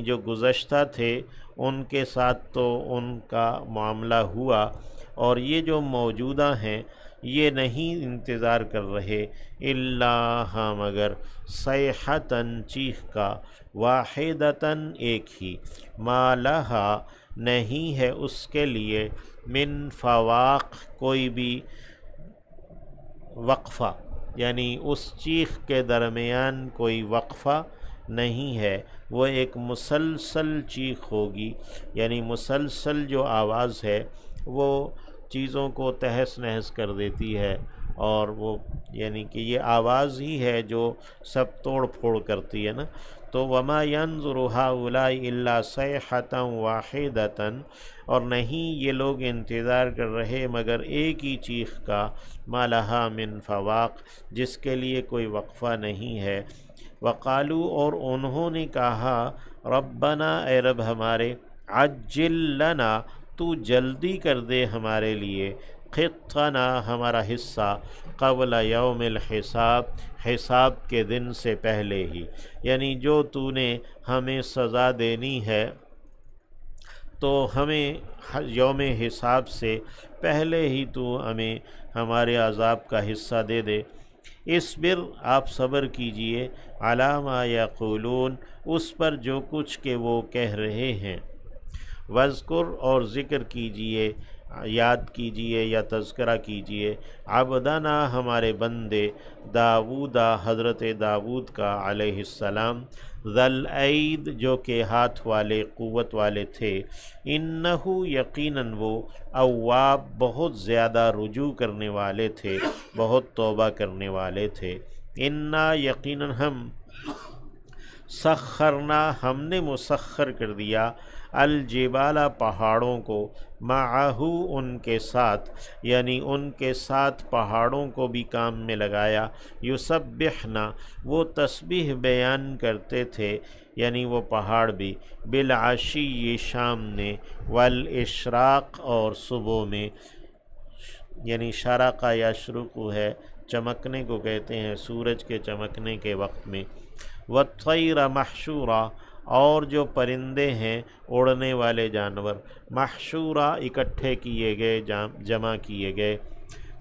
جو گزشتہ تھے ان کے ساتھ تو ان کا معاملہ ہوا، اور یہ جو موجودہ ہیں یہ نہیں انتظار کر رہے الا ہاں مگر صیحتاً چیخ کا، واحدتاً ایک ہی، ما لہا نہیں ہے اس کے لیے من فواق کوئی بھی وقفہ، یعنی اس چیخ کے درمیان کوئی وقفہ نہیں ہے، وہ ایک مسلسل چیخ ہوگی، یعنی مسلسل جو آواز ہے وہ چیزوں کو تہس نہس کر دیتی ہے، اور وہ یعنی کہ یہ آواز ہی ہے جو سب توڑ پھوڑ کرتی ہے نا۔ تو وما ينظر هؤلاء الا صیحة واحدة، اور نہیں یہ لوگ انتظار کر رہے مگر ایک ہی چیخ کا، ما لہا من فواق جس کے لیے کوئی وقفہ نہیں ہے۔ وقالو اور انہوں نے کہا، ربنا اے رب ہمارے، عجل لنا تو جلدی کر دے ہمارے لیے، قطنا ہمارا حصہ، قبل یوم الحساب حساب کے دن سے پہلے ہی، یعنی جو تو نے ہمیں سزا دینی ہے تو ہمیں یوم حساب سے پہلے ہی تو ہمیں ہمارے عذاب کا حصہ دے دے۔ اصبر آپ صبر کیجئے، علی ما یقولون اس پر جو کچھ کہ وہ کہہ رہے ہیں، وذکر اور ذکر کیجئے، یاد کیجئے یا تذکرہ کیجئے، عبدنا ہمارے بندے، داؤدا حضرت داؤد کا علیہ السلام، ذل اید جو کہ ہاتھ والے قوت والے تھے، انہو یقیناً وہ، اواب بہت زیادہ رجوع کرنے والے تھے، بہت توبہ کرنے والے تھے، انا یقیناً ہم، سخرنا ہم نے مسخر کر دیا، الجبال پہاڑوں کو، معہو ان کے ساتھ، یعنی ان کے ساتھ پہاڑوں کو بھی کام میں لگایا، یسبحنا وہ تسبیح بیان کرتے تھے، یعنی وہ پہاڑ بھی، بالعشی شام میں، والاشراق اور صبح میں، یعنی شرق یشرق ہے چمکنے کو کہتے ہیں، سورج کے چمکنے کے وقت میں، والطیر محشورا اور جو پرندے ہیں اڑنے والے جانور، محشورا اکٹھے کیے گئے، جمع کیے گئے،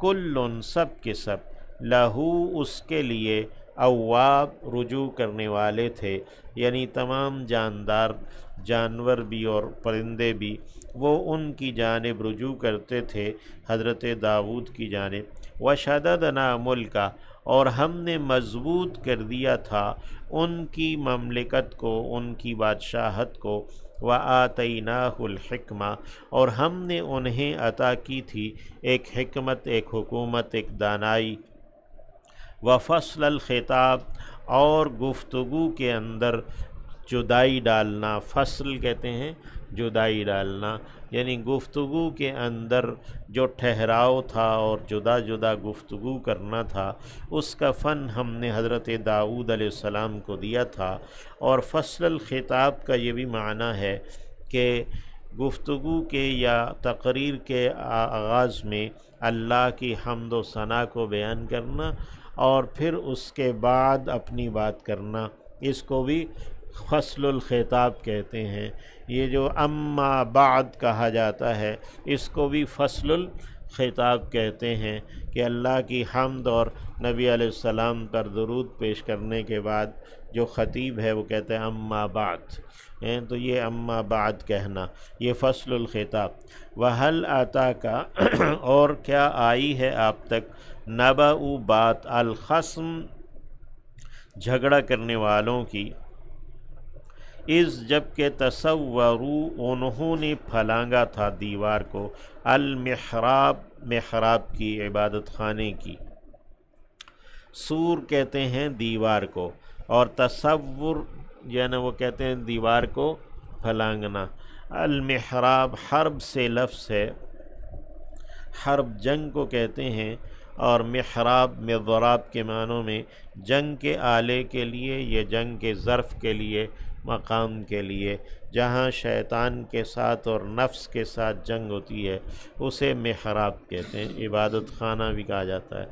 کل سب کے سب، لہو اس کے لیے، اواب رجوع کرنے والے تھے، یعنی تمام جاندار جانور بھی اور پرندے بھی وہ ان کی جانب رجوع کرتے تھے، حضرت داؤد کی جانب، وشددنا ملکا اور ہم نے مضبوط کر دیا تھا ان کی مملکت کو، ان کی بادشاہت کو، وآتیناہ الحکمہ اور ہم نے انہیں عطا کی تھی ایک حکمت، ایک حکومت، ایک دانائی، وفصل الخطاب اور گفتگو کے اندر جدائی ڈالنا، فصل کہتے ہیں جدائی ڈالنا، یعنی گفتگو کے اندر جو ٹھہراؤ تھا اور جدا جدا گفتگو کرنا تھا، اس کا فن ہم نے حضرت داؤد علیہ السلام کو دیا تھا۔ اور فصل الخطاب کا یہ بھی معنی ہے کہ گفتگو کے یا تقریر کے آغاز میں اللہ کی حمد و ثنا کو بیان کرنا، اور پھر اس کے بعد اپنی بات کرنا، اس کو بھی فصل الخطاب کہتے ہیں۔ یہ جو اما بعد کہا جاتا ہے اس کو بھی فصل الخطاب کہتے ہیں، کہ اللہ کی حمد اور نبی علیہ السلام پر درود پیش کرنے کے بعد جو خطیب ہے وہ کہتے ہیں اما بعد، تو یہ اما بعد کہنا، یہ فصل الخطاب۔ وَهَلْ آتَاكَ اور کیا آئی ہے آپ تک، نَبَأُ بات، الخصم جھگڑا کرنے والوں کی، اس جب کہ تصوروا انہوں نے پھلانگا تھا دیوار کو، المحراب محراب کی، عبادت خانے کی، سور کہتے ہیں دیوار کو، اور تصور یعنی وہ کہتے ہیں دیوار کو پھلانگنا۔ المحراب حرب سے لفظ ہے، حرب جنگ کو کہتے ہیں، اور محراب مضراب کے معنوں میں جنگ کے آلے کے لیے یا جنگ کے ظرف کے لیے، مقام کے لیے، جہاں شیطان کے ساتھ اور نفس کے ساتھ جنگ ہوتی ہے اسے محراب کہتے ہیں، عبادت خانہ بھی کہا جاتا ہے۔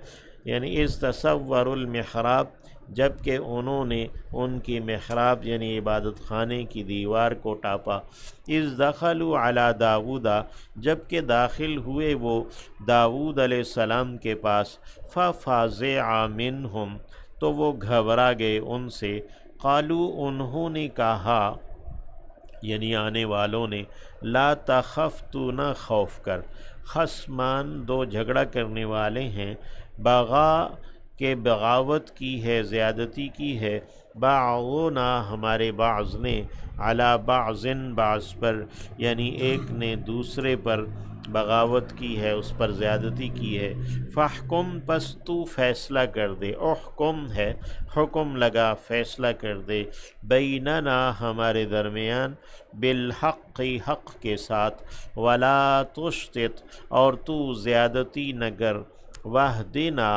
یعنی اس تصور المحراب، جب کہ انہوں نے ان کی محراب یعنی عبادت خانے کی دیوار کو ٹاپا، اذ دخلوا علی داؤدا، جب کہ داخل ہوئے وہ داؤد علیہ السلام کے پاس، ففزع منہم، تو وہ گھبرا گئے ان سے، قالوا، انہوں نے کہا یعنی آنے والوں نے، لا تخف، تو نہ خوف کر، خصمان دو جھگڑا کرنے والے ہیں، بغا کہ بغاوت کی ہے، زیادتی کی ہے، بعضنا ہمارے بعض نے، علی بعض بعض پر، یعنی ایک نے دوسرے پر بغاوت کی ہے، اس پر زیادتی کی ہے، فاحکم، پس تو فیصلہ کر دے، احکم ہے حکم لگا، فیصلہ کر دے، بیننا ہمارے درمیان، بالحق حق کے ساتھ، ولا تشطط، اور تو زیادتی نہ کر، واہدنا،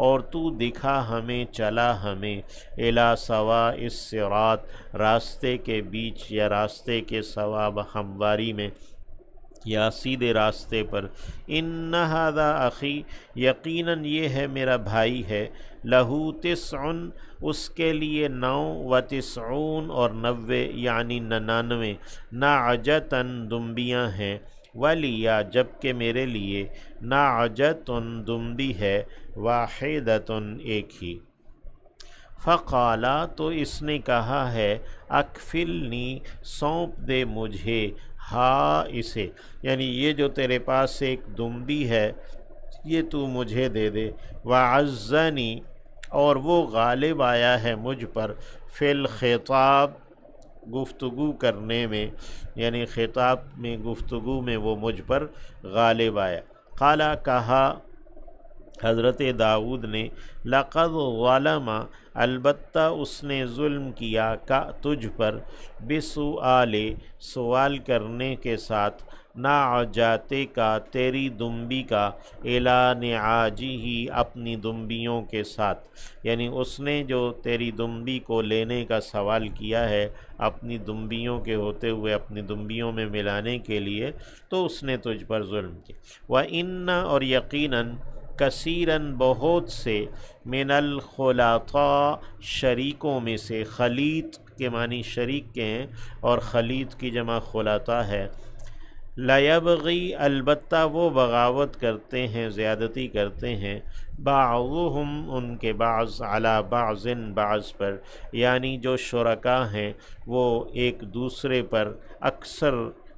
اور تو دکھا ہمیں، چلا ہمیں، الی سواء الصراط، راستے کے بیچ یا راستے کے سوا ہمواری میں یا سیدھے راستے پر، ان ھذا اخی، یقیناً یہ ہے میرا بھائی ہے، لہو تسع، اس کے لیے 99 اور 90 یعنی 99 نعجتن دمبیاں ہیں، ولیہ، جبکہ میرے لیے نعجتن دمبی ہے، واحدتن ایک ہی، فقالا، تو اس نے کہا ہے، اکفلنی، سونپ دے مجھے، ہاں اسے، یعنی یہ جو تیرے پاس ایک دمبی ہے یہ تو مجھے دے دے، وعزنی، اور وہ غالب آیا ہے مجھ پر، فی الخطاب، گفتگو کرنے میں، یعنی خطاب میں، گفتگو میں وہ مجھ پر غالب آیا، قالا، کہا حضرت داؤد نے، لقد ظلم، البتہ اس نے ظلم کیا، کا تجھ پر، بسؤال، سوال کرنے کے ساتھ، نعجاتے کا، تیری دمبی کا، الی نعاجہ، اپنی دمبیوں کے ساتھ، یعنی اس نے جو تیری دمبی کو لینے کا سوال کیا ہے اپنی دمبیوں کے ہوتے ہوئے اپنی دمبیوں میں ملانے کے لیے، تو اس نے تجھ پر ظلم کیا، وَإِنَّ، اور یقیناً، کثیراً، بہت سے، من الخلطاء، شریکوں میں سے، خلیط کے معنی شریک کے ہیں اور خلیط کی جمع خلطاء ہے، لَیَبْغِی، البتہ وہ بغاوت کرتے ہیں، زیادتی کرتے ہیں، بعضهم، ان کے بعض، علی بعض، بعض پر، یعنی جو شرکا ہیں وہ ایک دوسرے پر اکثر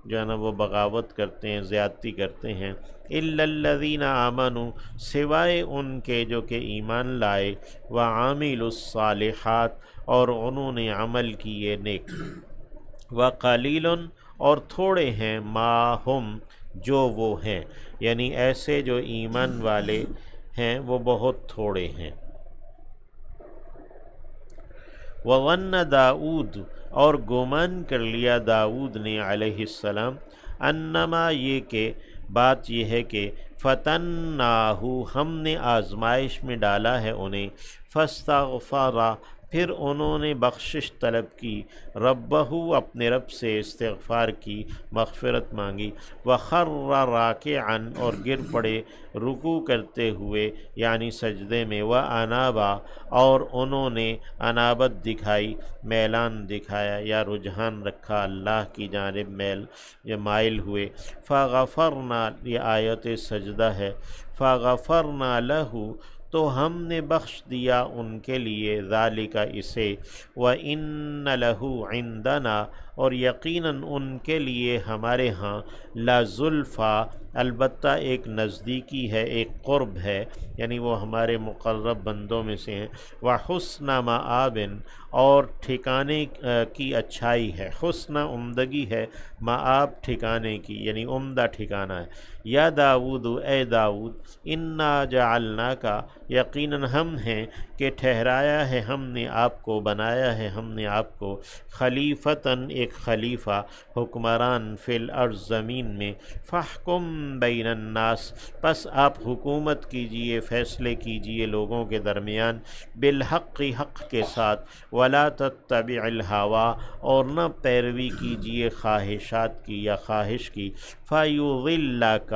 جو ہے نا وہ بغاوت کرتے ہیں، زیادتی کرتے ہیں، الا الذین آمنوا، سوائے ان کے جو کہ ایمان لائے، وعاملوا الصالحات، اور انہوں نے عمل کیے نیک، وقلیل، اور تھوڑے ہیں، ما ہم، جو وہ ہیں، یعنی ایسے جو ایمان والے ہیں وہ بہت تھوڑے ہیں، وظن داؤد، اور گمان کر لیا داؤد نے علیہ السلام، انما، یہ کہ بات یہ ہے کہ، فتناہ، ہم نے آزمائش میں ڈالا ہے انہیں، فاستغفر، پھر انہوں نے بخشش طلب کی، ربہ، اپنے رب سے استغفار کی، مغفرت مانگی، وخر راکعا، اور گر پڑے رکوع کرتے ہوئے یعنی سجدے میں، وانابا، اور انہوں نے انابت دکھائی، میلان دکھایا یا رجحان رکھا اللہ کی جانب میل یا مائل ہوئے، فغفرنا، یہ آیت سجدہ ہے، فغفرنا لہ، تو ہم نے بخش دیا ان کے لیے، ذالک، اسے، وَإِنَّ لَهُ عِندَنَا، اور یقیناً ان کے لیے ہمارے ہاں، لَزُلْفَىٰ، البتہ ایک نزدیکی ہے، ایک قرب ہے، یعنی وہ ہمارے مقرب بندوں میں سے ہیں، وَحُسْنَ مَآبٍ، اور ٹھکانے کی اچھائی ہے، حسن عمدگی ہے، مآب ٹھکانے کی، یعنی عمدہ ٹھکانہ ہے، یا داؤد، اے داؤد، انا جعلناک، یقیناً ہم ہیں کہ ٹھہرایا ہے ہم نے آپ کو، بنایا ہے ہم نے آپ کو، خلیفتاً، ایک خلیفہ، حکمران، فی الارض، زمین میں، فاحکم بین الناس، پس آپ حکومت کیجئے، فیصلے کیجئے لوگوں کے درمیان، بالحق، حق کے ساتھ، ولا تتبع الہویٰ، اور نہ پیروی کیجئے خواہشات کی یا خواہش کی، فیضلک،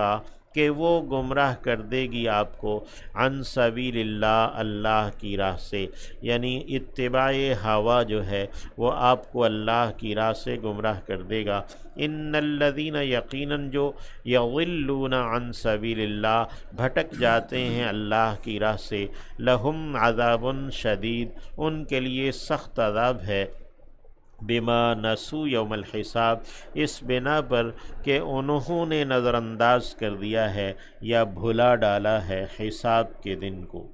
کہ وہ گمراہ کر دے گی آپ کو عن سبیل اللہ، اللہ کی راہ سے، یعنی اتباع ہوا جو ہے وہ آپ کو اللہ کی راہ سے گمراہ کر دے گا۔ ان الذین، یقیناً جو یضلون عن سبیل اللہ، بھٹک جاتے ہیں اللہ کی راہ سے، لہم عذاب شدید، ان کے لیے سخت عذاب ہے، بما نسو یوم الحساب، اس بنا پر کہ انہوں نے نظر انداز کر دیا ہے یا بھلا ڈالا ہے حساب کے دن کو۔